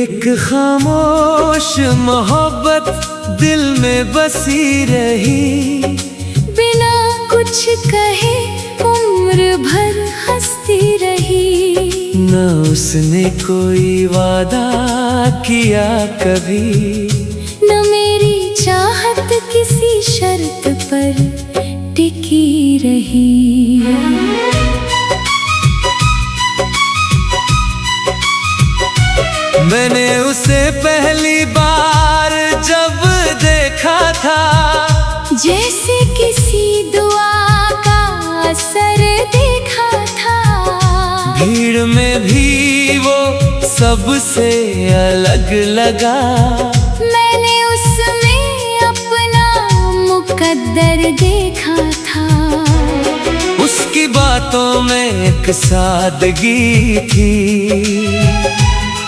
एक खामोश मोहब्बत दिल में बसी रही, बिना कुछ कहे उम्र भर हंसती रही। न उसने कोई वादा किया कभी, न मेरी चाहत किसी शर्त पर टिकी रही। मैंने उसे पहली बार जब देखा था, जैसे किसी दुआ का असर देखा था। भीड़ में भी वो सबसे अलग लगा। मैंने उसमें अपना मुकद्दर देखा था। उसकी बातों में एक सादगी थी,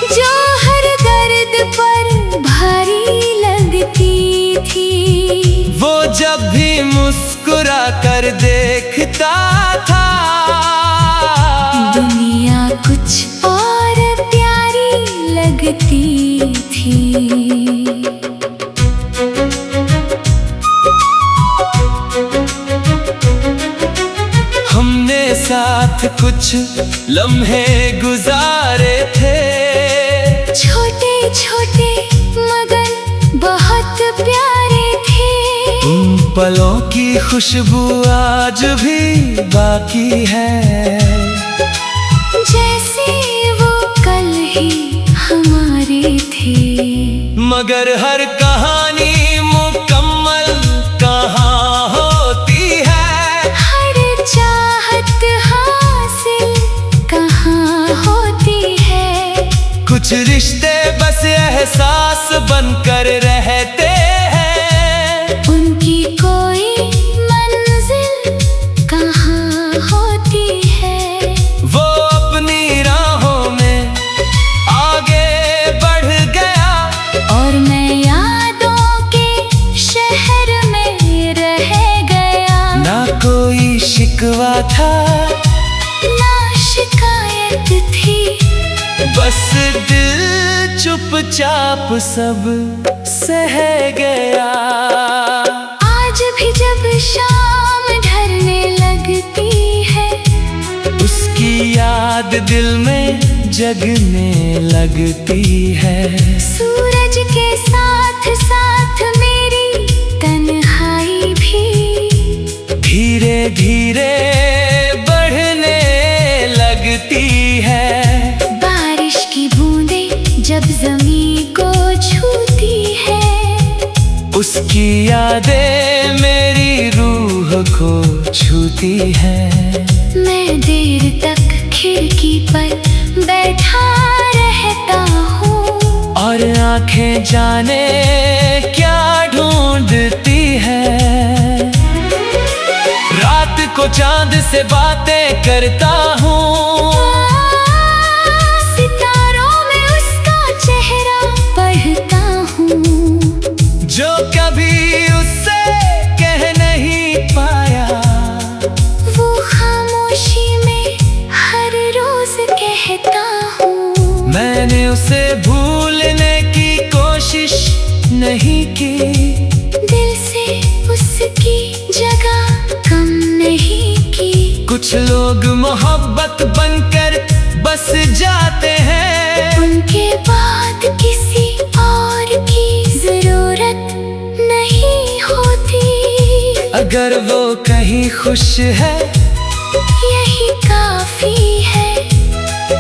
जो हर दर्द पर भारी लगती थी। वो जब भी मुस्कुरा कर देखता था, दुनिया कुछ और प्यारी लगती थी। हमने साथ कुछ लम्हे गुजारे थे, छोटे छोटे मगर बहुत प्यारे थे। उन पलों की खुशबू आज भी बाकी है, जैसे वो कल ही हमारे थे। मगर हर कहानी मुकम्मल कहाँ होती है, हर चाहत हासिल कहाँ होती है। कुछ रिश्ते बस एहसास बनकर रहते हैं, उनकी कोई मंजिल कहाँ होती है। वो अपनी राहों में आगे बढ़ गया, और मैं यादों के शहर में रह गया। ना कोई शिकवा था, ना शिकायत थी, बस दिल चुपचाप सब सह गया। आज भी जब शाम ढलने लगती है, उसकी याद दिल में जगने लगती है। सूरज के साथ साथ मेरी तन्हाई भी धीरे धीरे बढ़ने लगती है। बारिश की बूंदें जब ज़मीं को छूती है, उसकी यादें मेरी रूह को छूती है। मैं देर तक खिड़की पर बैठा रहता हूँ, और आंखें जाने क्या ढूंढती है। रात को चांद से बातें करता हूँ, सितारों में उसका चेहरा पढ़ता हूँ। जो कभी उससे कह नहीं पाया, वो खामोशी में हर रोज कहता हूँ। मैंने उसे भूलने की कोशिश नहीं की, दिल से उसकी जगह कम नहीं की। कुछ लोग मोहब्बत बनकर बस जाते हैं, उनके बाद किसी और की जरूरत नहीं होती। अगर वो कहीं खुश है, यही काफी है।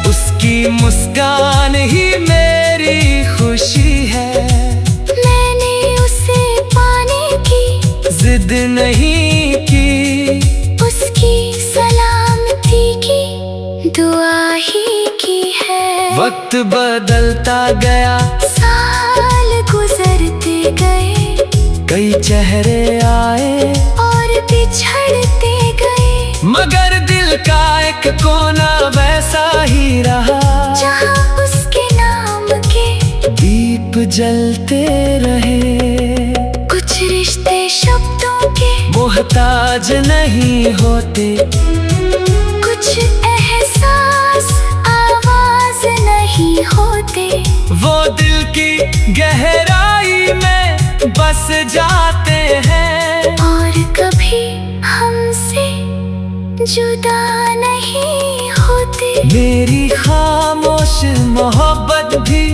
उसकी मुस्कान ही मेरी खुशी है। मैंने उसे पाने की जिद नहीं की, उसकी सलामती की दुआ ही की है। वक्त बदलता गया, साल गुजरते गए, कई चेहरे आए और बिछड़ते गए। मगर दिल का एक कोना वैसा ही रहा, जहाँ उसके नाम के दीप जलते रहे। कुछ रिश्ते शब्दों के मोहताज नहीं होते, कुछ एहसास आवाज नहीं नहीं होते, वो दिल की गहराई में बस जाते हैं और कभी हमसे जुदा नहीं होते। मेरी खामोश मोहब्बत भी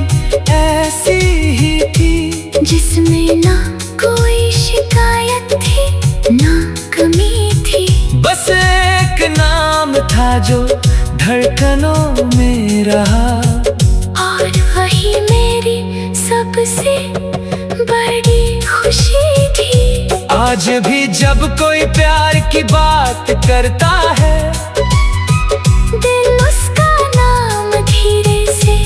ऐसी ही थी, जिसमें ना कोई शिकायत थी ना कमी थी। बस एक नाम था जो धड़कनों में रहा, और वही मेरी सबसे बड़ी खुशी थी। आज भी जब कोई प्यार की बात करता है, दिल उसका नाम धीरे से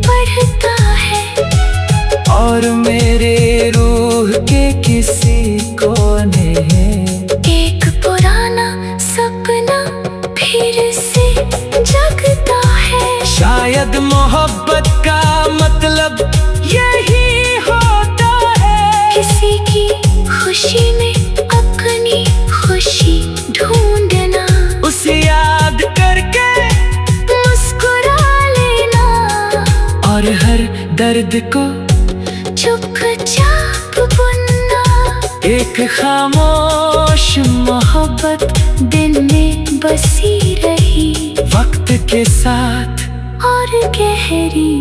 पढ़ता है, और मेरे रूह के किसी कोने एक पुराना सपना फिर से जगता है। शायद मोहब्बत का मतलब यही होता है, किसी की खुशी में अपनी खुशी ढूंढना, उसे याद करके मुस्कुरा लेना, और हर दर्द को चुपचाप बुनना। एक खामोश मोहब्बत दिल में बसी रही, वक्त के साथ और गहरी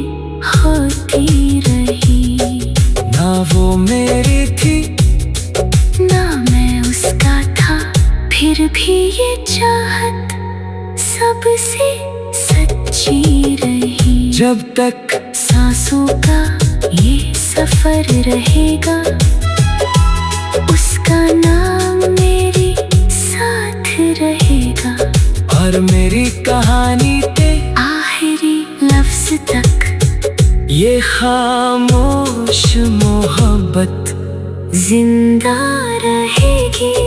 होती रही। ना वो मेरी थी ना मैं उसका था, फिर भी ये चाहत सबसे सच्ची रही। जब तक सांसों का ये सफर रहेगा, उसका नाम मेरे साथ रहेगा, और मेरी कहानी के आखिरी लफ्ज तक ये खामोश मोहब्बत जिंदा रहेगी।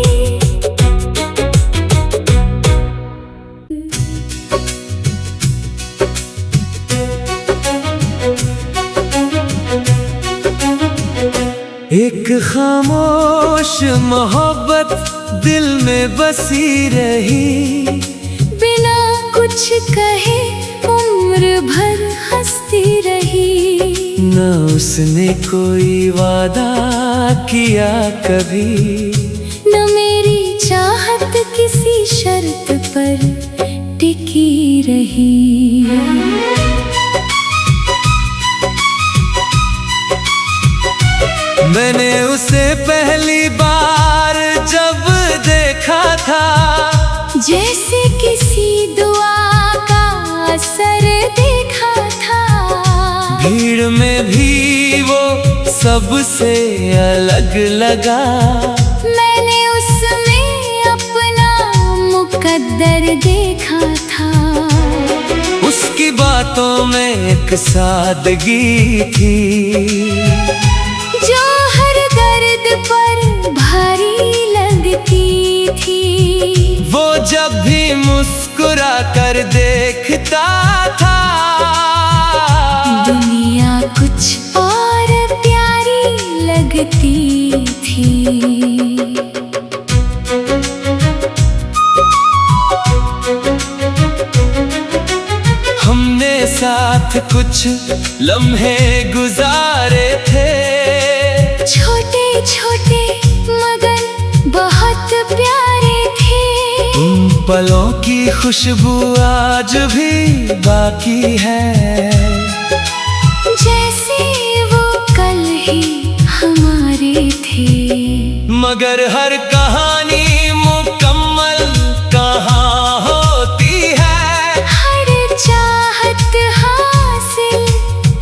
एक खामोश मोहब्बत दिल में बसी रही, बिना कुछ कहे उम्र भर हंसती रही। न उसने कोई वादा किया कभी, न मेरी चाहत किसी शर्त पर टिकी रही। मैंने उसे पहली बार जब देखा था, जैसे किसी दुआ का असर देखा था। भीड़ में भी वो सबसे अलग लगा, मैंने उसमें अपना मुकद्दर देखा था। उसकी बातों में एक सादगी थी, जो हर दर्द पर भारी लगती थी। वो जब भी मुस्कुरा कर देखता था, दुनिया कुछ और प्यारी लगती थी। हमने साथ कुछ लम्हे गुजारे थे, छोटे छोटे मगर बहुत प्यारे थे। उन पलों की खुशबू आज भी बाकी है, जैसे वो कल ही हमारे थे। मगर हर कहानी मुकम्मल कहाँ होती है, हर चाहत हासिल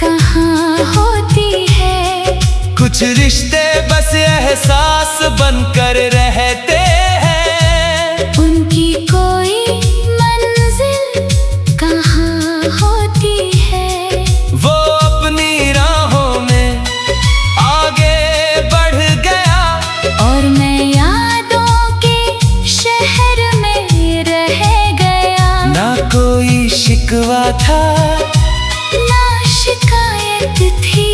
कहाँ होती है। कुछ रिश्ते बस एहसास बनकर रहते हैं, उनकी कोई मंजिल कहाँ होती है। वो अपनी राहों में आगे बढ़ गया, और मैं यादों के शहर में रह गया। ना कोई शिकवा था ना शिकायत थी,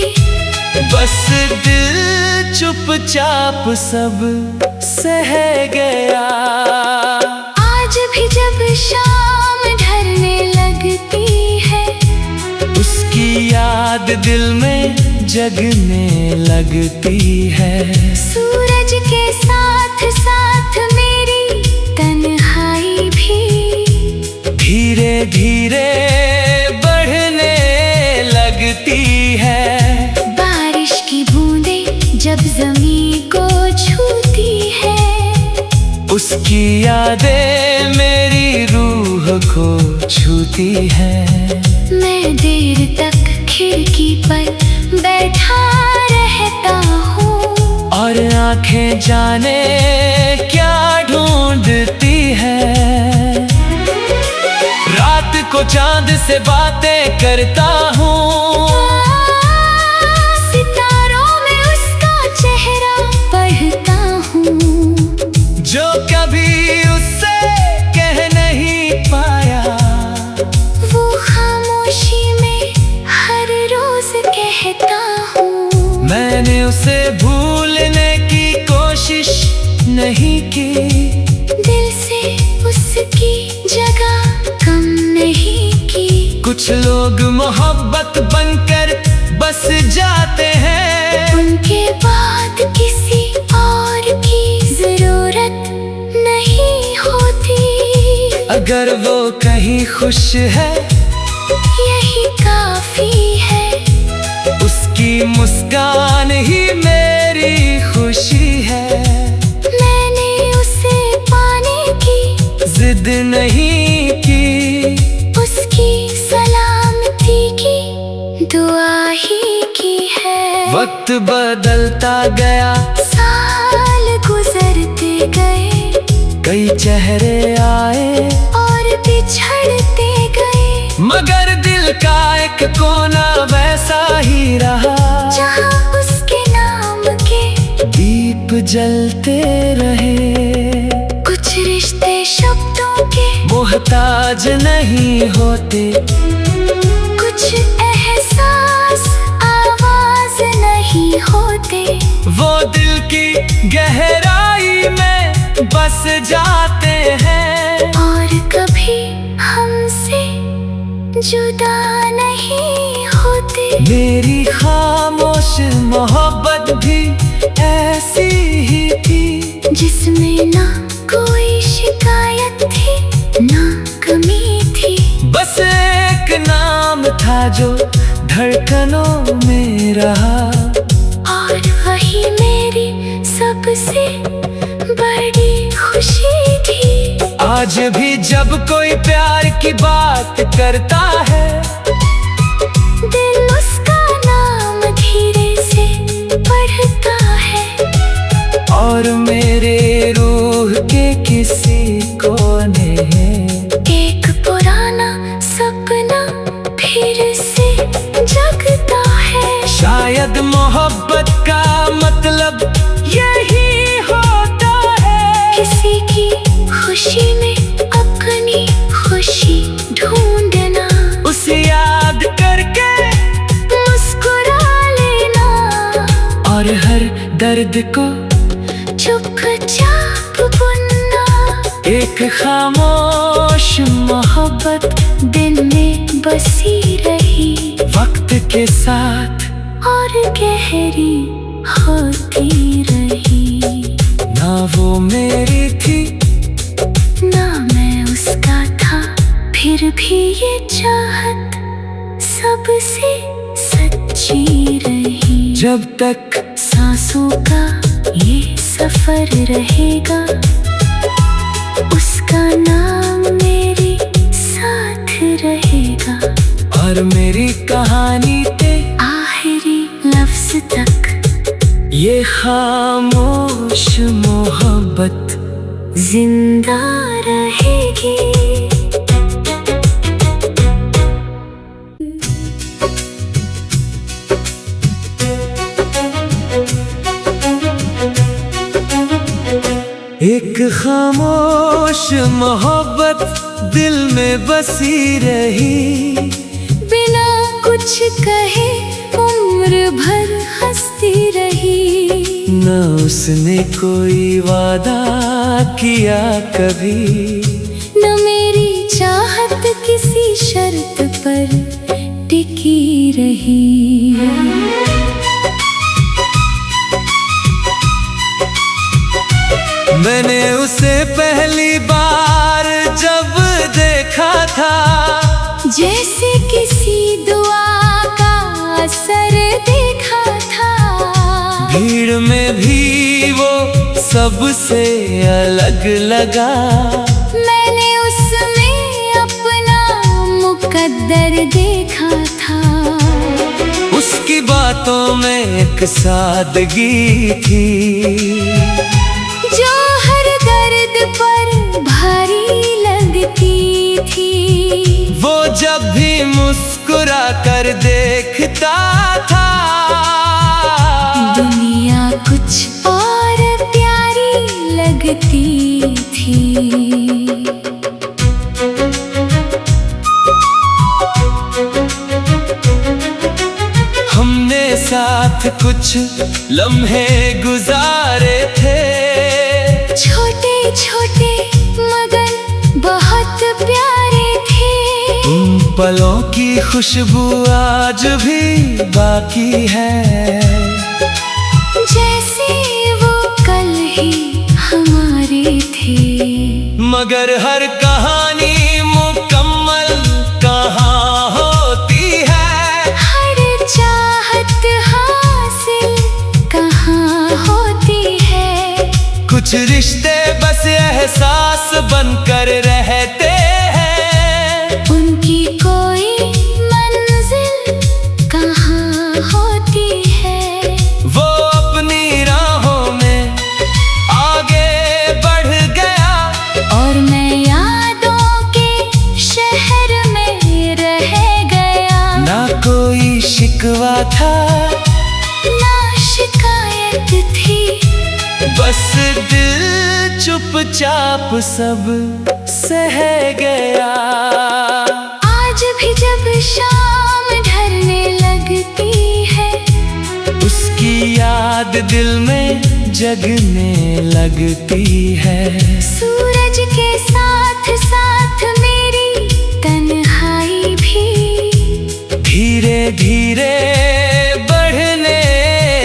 बस दिल चुपचाप सब सह गया। आज भी जब शाम ढलने लगती है, उसकी दिल में जगने लगती है। सूरज के साथ साथ मेरी तन्हाई भी धीरे धीरे बढ़ने लगती है। बारिश की बूंदें जब ज़मीं को छूती है, उसकी यादें मेरी रूह को छूती है। मैं देर तक खिड़की पर बैठा रहता हूँ और आंखें जाने क्या ढूंढती है। रात को चांद से बातें करता हूँ, सितारों में उसका चेहरा पढ़ता हूँ, जो कभी उससे कह नहीं पाया। वो खामोशी में हर रोज कहता हूँ। मैंने उसे भूलने की कोशिश नहीं की, दिल से उसकी जगह कम नहीं की। कुछ लोग मोहब्बत बनकर बस जाते हैं। उनके बाद किसी और की जरूरत नहीं होती। अगर वो कहीं खुश है यही काफी है। उसकी मुस्कान ही मेरी खुशी है। मैंने उसे पाने की जिद नहीं की, उसकी सलामती की दुआ ही की है। वक्त बदलता गया, साल गुजरते गए, कई चेहरे आए और बिछड़ते गए, मगर दिल का एक कोना वैसा ही रहा, जहाँ उसके नाम के दीप जलते रहे। कुछ रिश्ते शब्दों के मोहताज नहीं होते, कुछ एहसास आवाज नहीं होते। वो दिल की गहराई में बस जाते हैं और कभी हमसे जुदा नहीं होते। मेरी खामोश मोहब्बत भी ऐसी ही थी, जिसमें ना कोई शिकायत थी ना कमी थी। बस एक नाम था जो धड़कनों में रहा, और वही मेरी सबसे बड़ी खुशी थी। आज भी जब कोई प्यार की बात करता है, दिल उसका नाम धीरे से पढ़ता है, और मेरे रूह के किसी कोने एक पुराना सपना फिर से जगता है। शायद मोहब्बत का मतलब यही होता है, किसी की खुशी में अपनी खुशी ढूंढना, उसे याद करके मुस्कुरा लेना, और हर दर्द को चुपचाप बुनना। एक खामोश मोहब्बत दिन में बसी रही, वक्त के साथ और गहरी होती रही। ना वो मेरी थी ना मैं उसका था, फिर भी ये चाहत सबसे सच्ची रही। जब तक सांसों का ये सफर रहेगा, उसका नाम मेरे साथ रहेगा, और मेरी कहानी के आखिरी लफ्ज तक ये खामोश मोहब्बत जिंदा रहेगी। एक खामोश मोहब्बत दिल में बसी रही, बिना कुछ कहे उम्र भर हंसती रही। न उसने कोई वादा किया कभी, न मेरी चाहत किसी शर्त पर टिकी रही। मैंने उसे पहली बार जब देखा था, जैसे किसी दुआ का असर देखा था। भीड़ में भी वो सबसे अलग लगा। मैंने उसमें अपना मुकद्दर देखा था। उसकी बातों में एक सादगी थी, जो हर दर्द पर भारी लगती थी। वो जब भी मुस्कुरा कर देखता था, दुनिया कुछ और प्यारी लगती थी। हमने साथ कुछ लम्हे गुजारे थे, छोटे छोटे मगर बहुत प्यारे थे। उन पलों की खुशबू आज भी बाकी है, जैसे वो कल ही हमारे थे। मगर हर कहानी मुकम्मल कहाँ होती है, हर चाहत हासिल कहाँ होती है। कुछ रिश्ते बस एहसास बनकर रहते हैं, उनकी कोई मंजिल कहाँ होती है। वो अपनी राहों में आगे बढ़ गया, और मैं यादों के शहर में रह गया। ना कोई शिकवा था, ना शिकायत थी, बस दिल चुपचाप सब सह गया। आज भी जब शाम ढलने लगती है, उसकी याद दिल में जगने लगती है। सूरज के साथ साथ मेरी तन्हाई भी धीरे धीरे बढ़ने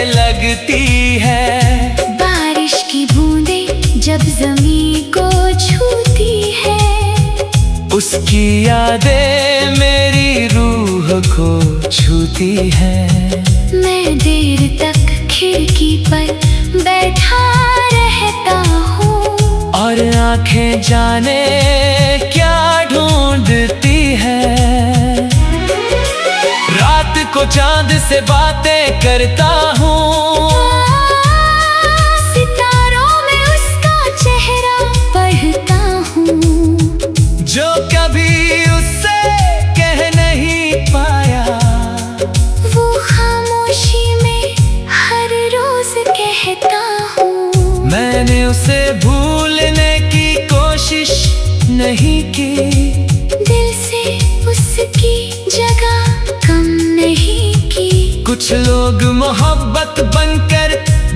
लगती है। बारिश की बूंदें जब ज़मीं को छूती है, उसकी यादें मेरी रूह को छूती है। मैं देर तक खिड़की पर बैठा रहता हूँ, और आंखें जाने क्या ढूंढती है। रात को चांद से बातें करता हूँ, सितारों में उसका चेहरा पढ़ता हूँ। जो कभी उससे कह नहीं पाया, वो खामोशी में हर रोज कहता हूँ। मैंने उसे भूलने की कोशिश नहीं की, दिल से उसकी जगह कम नहीं की। कुछ लोग मोहब्बत बनकर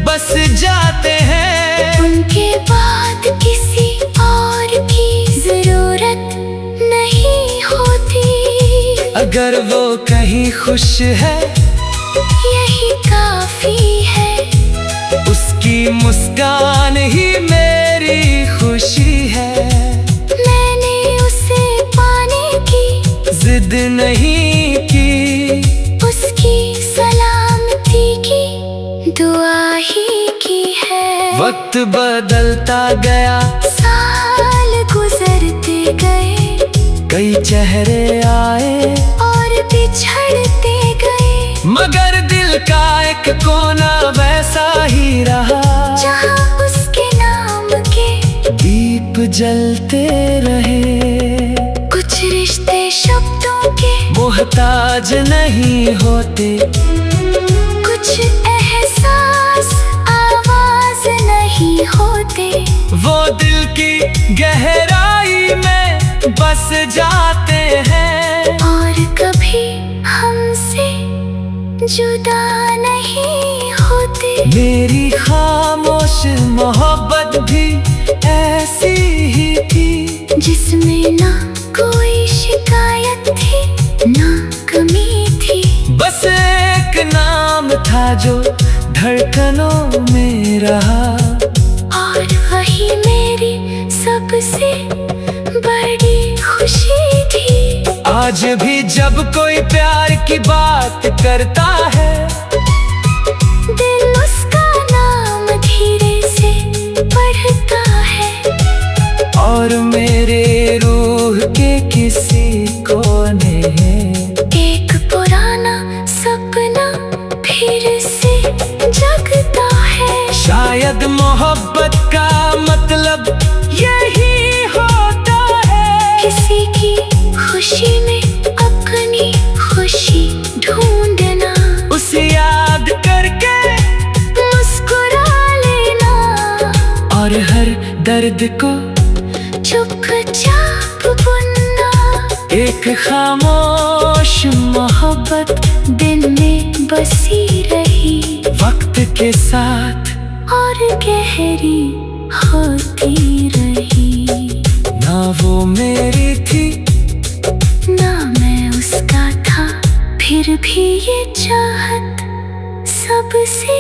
बस जाते हैं, उनके बाद किसी और की जरूरत नहीं होती। अगर वो कहीं खुश है, यही काफी है। उसकी मुस्कान ही मेरी खुशी है। मैंने उसे पाने की जिद नहीं की, उसकी सलामती की दुआ ही की है। वक्त बदलता गया, साल गुजरते गए, कई चेहरे आए और बिछड़ते गए। मगर दिल का एक कोना वैसा ही रहा, जहाँ उसके नाम के दीप जलते रहे। कुछ रिश्ते शब्दों के मोहताज नहीं होते, कुछ एहसास आवाज नहीं होते। वो दिल की गहराई में बस जाते हैं, और कभी हमसे जुदा नहीं होते। मेरी खामोश मोहब्बत भी ऐसी ही थी, जिसमें ना कोई शिकायत थी, ना कमी जो धड़कनों में रहा। और वही मेरी सबसे बड़ी खुशी थी। आज भी जब कोई प्यार की बात करता है, दिल उसका नाम धीरे से पढ़ता है। और मेरे रूह के किसी कोने एक पुराना सपना फिर से जगता है। शायद मोहब्बत का मतलब यही होता है, किसी की खुशी में अपनी खुशी ढूंढना, उसे याद करके मुस्कुरा लेना, और हर दर्द को चुपचाप बुनना। एक खामोश मोहब्बत दिल में बसी रही, वक्त के साथ और गहरी होती रही। ना वो मेरी थी, ना मैं उसका था, फिर भी ये चाहत सबसे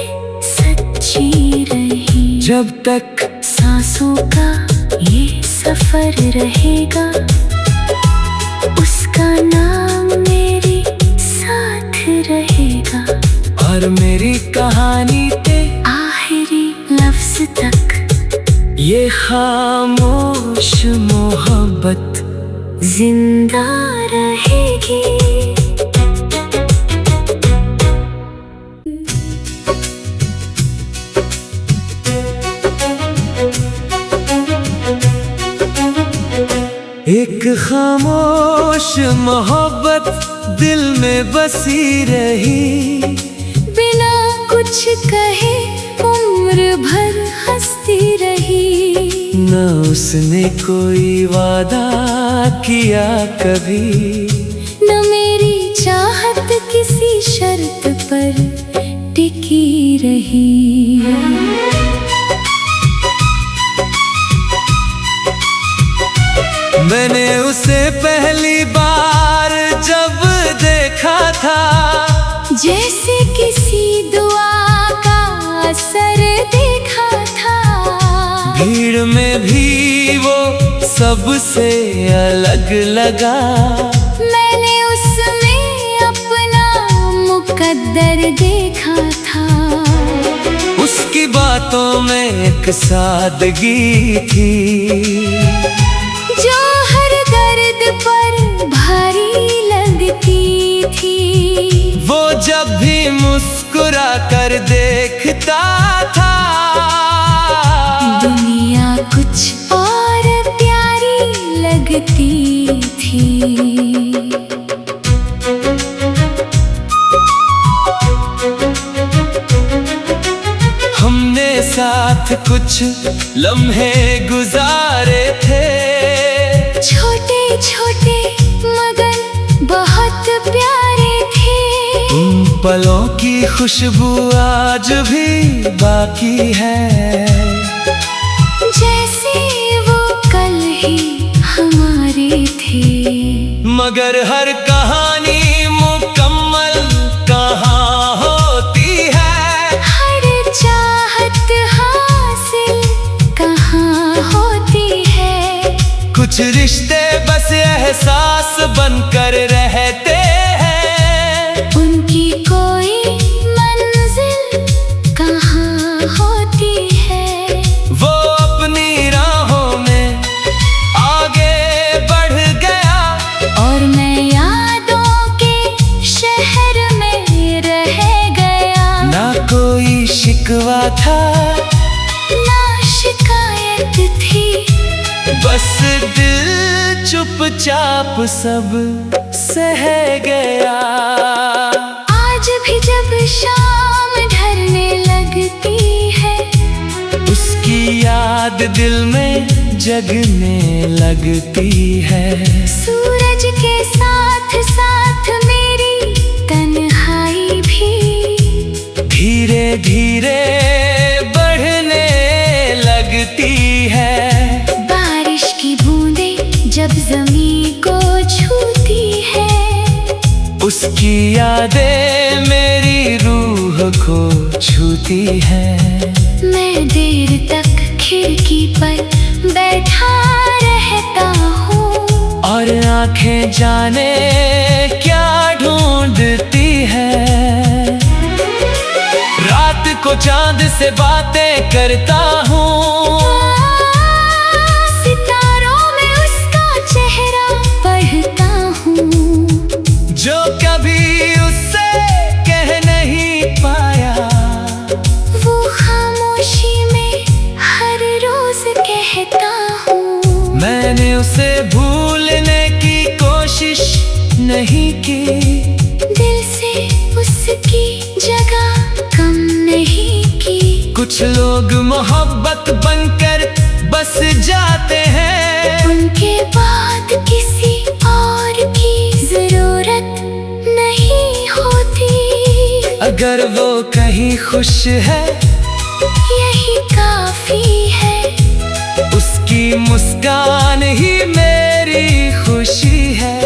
सच्ची रही। जब तक सांसों का ये सफर रहेगा, उसका नाम मेरे साथ रहेगा। और मेरी कहानी के आखिरी लफ्ज तक ये खामोश मोहब्बत जिंदा रहेगी। एक खामोश मोहब्बत दिल में बसी रही, बिना कुछ कहे उम्र भर हंसती रही। न उसने कोई वादा किया कभी, न मेरी चाहत किसी शर्त पर टिकी रही। मैंने उसे पहली बार जब देखा था, जैसे किसी दुआ का असर देखा था। भीड़ में भी वो सबसे अलग लगा। मैंने उसमें अपना मुकद्दर देखा था। उसकी बातों में एक सादगी थी, जो हर दर्द पर भारी लगती थी। वो जब भी मुस्कुरा कर देखता था, दुनिया कुछ और प्यारी लगती थी। हमने साथ कुछ लम्हे गुजारे थे, छोटे छोटे मगर बहुत प्यारे थे। उन पलों की खुशबू आज भी बाकी है, जैसे वो कल ही हमारे थे। मगर हर कहानी मुकम्मल कहाँ होती है, हर चाहत हासिल कहाँ होती है। कुछ रिश्ते बस एहसास बनकर रहते हैं, उनकी कोई मंजिल कहाँ होती है। वो अपनी राहों में आगे बढ़ गया, और मैं यादों के शहर में रह गया। ना कोई शिकवा था, ना शिकायत थी, बस दिल चुपचाप सब सह गया। आज भी जब शाम ढलने लगती है, उसकी याद दिल में जगने लगती है। सूरज के साथ साथ मेरी तन्हाई भी धीरे धीरे बढ़ने लगती है। बारिश की बूंदें जब ज़मीं को छूती है, उसकी यादें मेरी रूह दिलों को छूती है। मैं देर तक खिड़की पर बैठा रहता हूँ और आंखें जाने क्या ढूंढती है। रात को चांद से बातें करता हूँ, सितारों में उसका चेहरा पढ़ता हूँ, जो कभी उससे कह नहीं पाया। वो खामोशी में हर रोज कहता हूँ। मैंने उसे भूलने की कोशिश नहीं की, दिल से उसकी जगह कम नहीं की। कुछ लोग मोहब्बत बनकर बस जाते हैं, उनके बाद किसी और की जरूरत नहीं होती। अगर वो कहीं खुश है यही काफी है। उसकी मुस्कान ही मेरी खुशी है।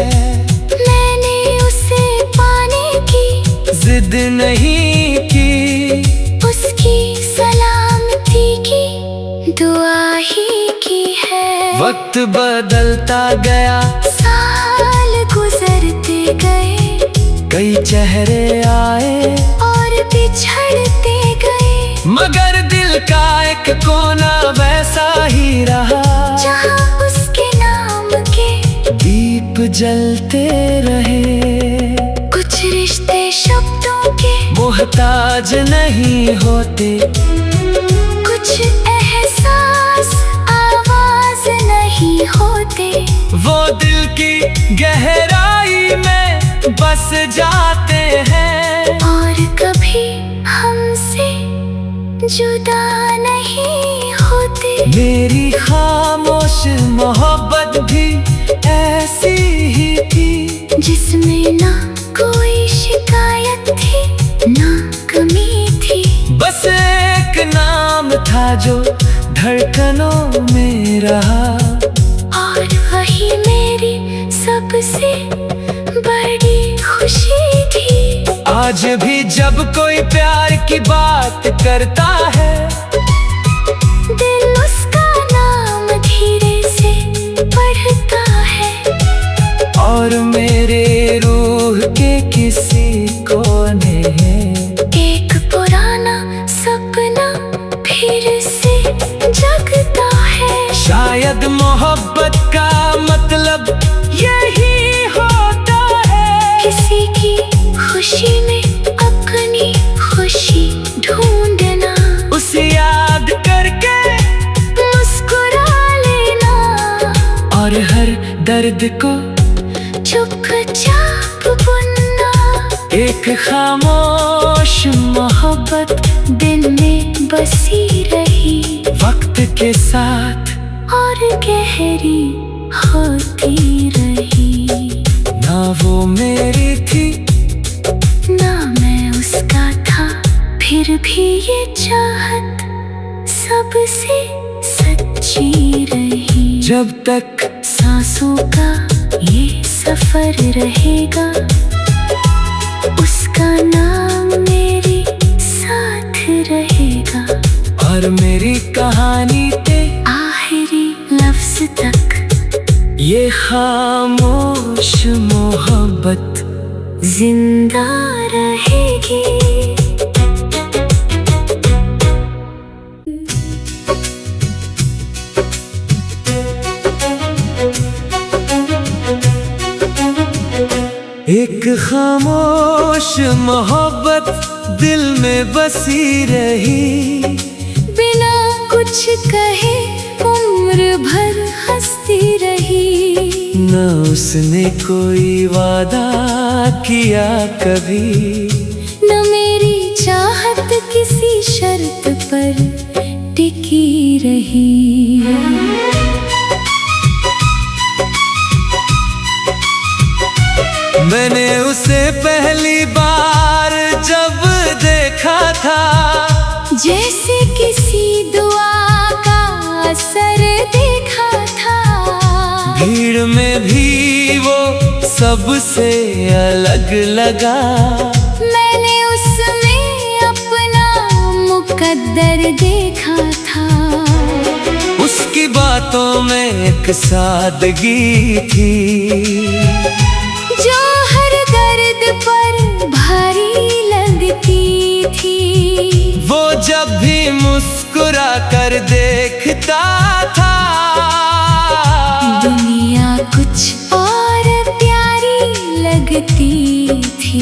मैंने उसे पाने की जिद नहीं की, उसकी सलामती की दुआ ही की है। वक्त बदलता गया, साल गुजरते गए, कई चेहरे आए और बिछड़ते गए, मगर दिल का एक कोना वैसा ही रहा, जहाँ उसके नाम के दीप जलते रहे। कुछ रिश्ते शब्दों के मोहताज नहीं होते, कुछ एहसास आवाज नहीं होते। वो दिल की गहराई में बस जाते हैं, और कभी हमसे जुदा नहीं होते। मेरी खामोश मोहब्बत भी ऐसी ही थी, जिसमें ना कोई शिकायत थी ना कमी थी। बस एक नाम था जो धड़कनों में रहा, और वही मेरी सबसे बड़ी खुशी थी। आज भी जब कोई प्यार की बात करता है, दिल उसका नाम धीरे से पढ़ता है, और मेरे रूह के किसी कोने एक पुराना सपना फिर से जगता है। शायद मोहब्बत का मतलब यही होता है, किसी की खुशी में अपनी खुशी ढूंढना, उसे याद करके मुस्कुरा लेना, और हर दर्द को चुपचाप बुनना। एक खामोश मोहब्बत दिल में बसी रही, वक्त के साथ और गहरी होती रही। ना वो मेरी थी ना मैं उसका था, फिर भी ये चाहत सबसे सच्ची रही। जब तक सांसों का ये सफर रहेगा, उसका नाम मेरे साथ रहेगा, और मेरी कहानी के आखिरी लफ्ज तक ये खामोश मोहब्बत जिंदा रहेगी। एक खामोश मोहब्बत दिल में बसी रही, बिना कुछ कहे उम्र भर हंसती रही। न उसने कोई वादा किया कभी, न मेरी चाहत किसी शर्त पर टिकी रही। मैंने उसे पहली बार जब देखा था, जैसे किसी दुआ का असर देखा था। भीड़ में भी वो सबसे अलग लगा। मैंने उसमें कदर देखा था। उसकी बातों में एक सादगी थी जो हर दर्द पर भारी लगती थी। वो जब भी मुस्कुरा कर देखता था, दुनिया कुछ और प्यारी लगती थी।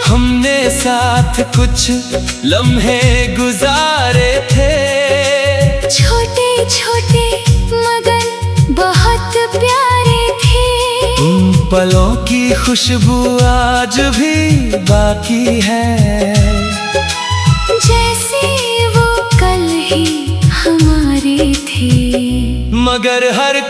हमने साथ कुछ लम्हे गुजारे थे, छोटे छोटे मगर बहुत प्यारे थे। उन पलों की खुशबू आज भी बाकी है, जैसे वो कल ही हमारे थे। मगर हर